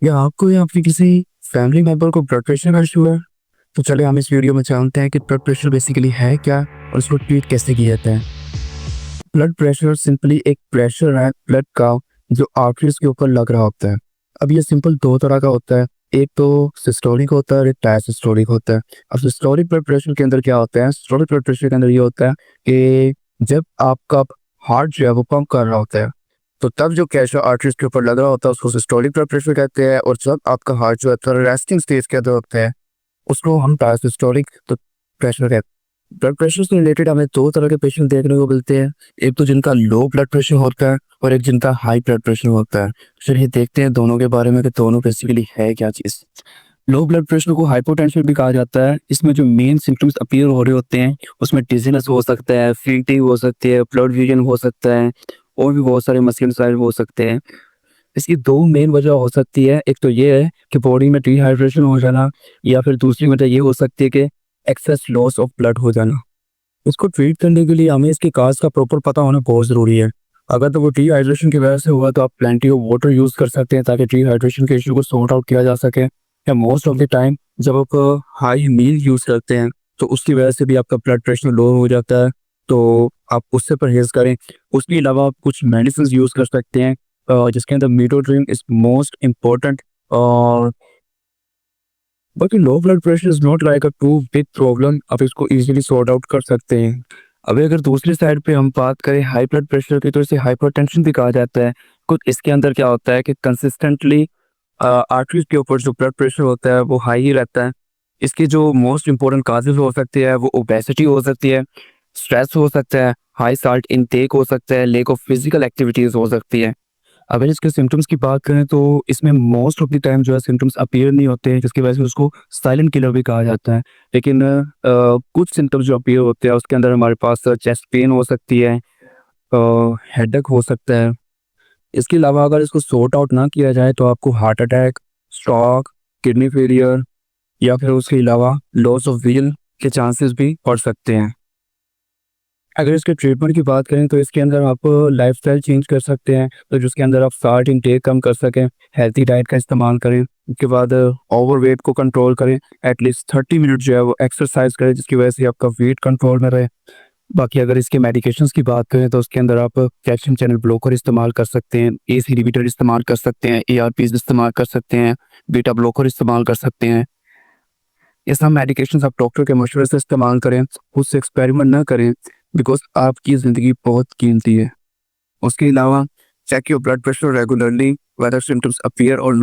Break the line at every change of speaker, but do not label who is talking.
या आपको या आपके किसी फैमिली मेंबर को ब्लड प्रेशर का इशू है? तो चलिए हम इस वीडियो में जानते हैं कि ब्लड प्रेशर बेसिकली है क्या और उसको ट्रीट कैसे किया जाता है। ब्लड प्रेशर सिंपली एक प्रेशर है ब्लड का जो आर्टरीज के ऊपर लग रहा होता है। अब ये सिंपल दो तरह का होता है, एक तो सिस्टोलिक होता है और एक डायसिस्टोलिक होता है। अब सिस्टोलिक ब्लड प्रेशर के अंदर क्या होता है, सिस्टोलिक ब्लड प्रेशर के अंदर ये होता है कि जब आपका हार्ट जो है वो पंप कर रहा होता है तो तब जो प्रेशर आर्टरीज के ऊपर लग रहा होता है उसको सिस्टोलिक ब्लड प्रेशर कहते हैं, और जब आपका हार्ट जो है थोड़ा रेस्टिंग स्टेज के अंदर होता है उसको हम डायसिस्टोलिक तो प्रेशर कहते हैं। ब्लड प्रेशर से रिलेटेड हमें दो तरह के पेशेंट देखने को मिलते हैं, एक तो जिनका लो ब्लड प्रेशर होता है और एक जिनका हाई ब्लड प्रेशर होता है। चलिए देखते हैं दोनों के बारे में कि दोनों बेसिकली है क्या चीज़। लो ब्लड प्रेशर को हाइपोटेंशन भी कहा जाता है। इसमें जो मेन सिम्टम्स अपीयर हो रहे होते हैं उसमें डिजीनेस हो सकता है, फीटिंग हो सकती है, ब्लड विजन हो सकता है और भी बहुत सारे मसल साइड हो सकते हैं। इसकी दो मेन वजह हो सकती है, एक तो ये है कि बॉडी में डिहाइड्रेशन हो जाना, या फिर दूसरी वजह ये हो सकती है कि एक्सेस लॉस ऑफ ब्लड हो जाना। इसको ट्रीट करने के लिए हमें इसके काज का प्रॉपर पता होना बहुत ज़रूरी है। अगर तो वो डिहाइड्रेशन की वजह से हुआ तो आप प्लेंटी ऑफ वाटर यूज़ कर सकते हैं ताकि डिहाइड्रेशन के इशू को सॉर्ट आउट किया जा सके। या मोस्ट ऑफ द टाइम जब आप हाई मील यूज़ करते हैं तो उसकी वजह से भी आपका ब्लड प्रेशर लो हो जाता है, तो आप उससे परहेज़ करें। उसके अलावा आप कुछ मेडिसिन यूज़ कर सकते हैं जिसके अंदर मीटोट्रिन इज़ मोस्ट इम्पोर्टेंट। और बाकी low blood pressure is not like a too big problem, आप इसको इजीली सॉर्ट आउट कर सकते हैं। अभी अगर दूसरी साइड पे हम बात करें हाई ब्लड प्रेशर की तो इसे हाइपरटेंशन भी कहा जाता है। कुछ इसके अंदर क्या होता है कि कंसिस्टेंटली आर्टरीज के ऊपर जो ब्लड प्रेशर होता है वो हाई ही रहता है। इसकी जो मोस्ट इंपॉर्टेंट काजेज हो सकती है वो ओबेसिटी हो सकती है, स्ट्रेस हो सकता है, हाई साल्ट इनटेक हो सकता है, लेक ऑफ फिजिकल एक्टिविटीज हो सकती है। अगर इसके सिम्टम्स की बात करें तो इसमें मोस्ट ऑफ द टाइम जो है सिम्टम्स अपीयर नहीं होते हैं, जिसकी वजह से उसको साइलेंट किलर भी कहा जाता है। लेकिन कुछ सिम्टम्स जो अपीयर होते हैं उसके अंदर हमारे पास चेस्ट पेन हो सकती है, हेडेक हो सकता है। इसके अलावा अगर इसको सॉर्ट आउट ना किया जाए तो आपको heart attack, stroke, kidney failure या फिर उसके अलावा लॉस ऑफ विजन के चांसेस भी बढ़ सकते हैं। अगर इसके ट्रीटमेंट की बात करें तो इसके अंदर आप लाइफस्टाइल चेंज कर सकते हैं, तो जिसके अंदर आप फैट इंटेक कम कर सकें, हेल्थी डाइट का इस्तेमाल करें। उसके बाद ओवरवेट को कंट्रोल करें, एटलीस्ट 30 मिनट जो है वो एक्सरसाइज करें जिसकी वजह से आपका वेट कंट्रोल में रहे। बाकी अगर इसके मेडिकेशंस की बात करें तो उसके अंदर आप कैल्शियम चैनल ब्लॉकर इस्तेमाल कर सकते हैं, एस इनहिबिटर इस्तेमाल कर सकते हैं, एआरपीज इस्तेमाल कर सकते हैं, बीटा ब्लॉकर इस्तेमाल कर सकते हैं। ये सब मेडिकेशंस आप डॉक्टर के मशवरे से इस्तेमाल करें, खुद से एक्सपेरिमेंट ना करें, बिकॉज आपकी ज़िंदगी बहुत कीमती है। उसके अलावा check your blood pressure regularly, whether symptoms appear और नो।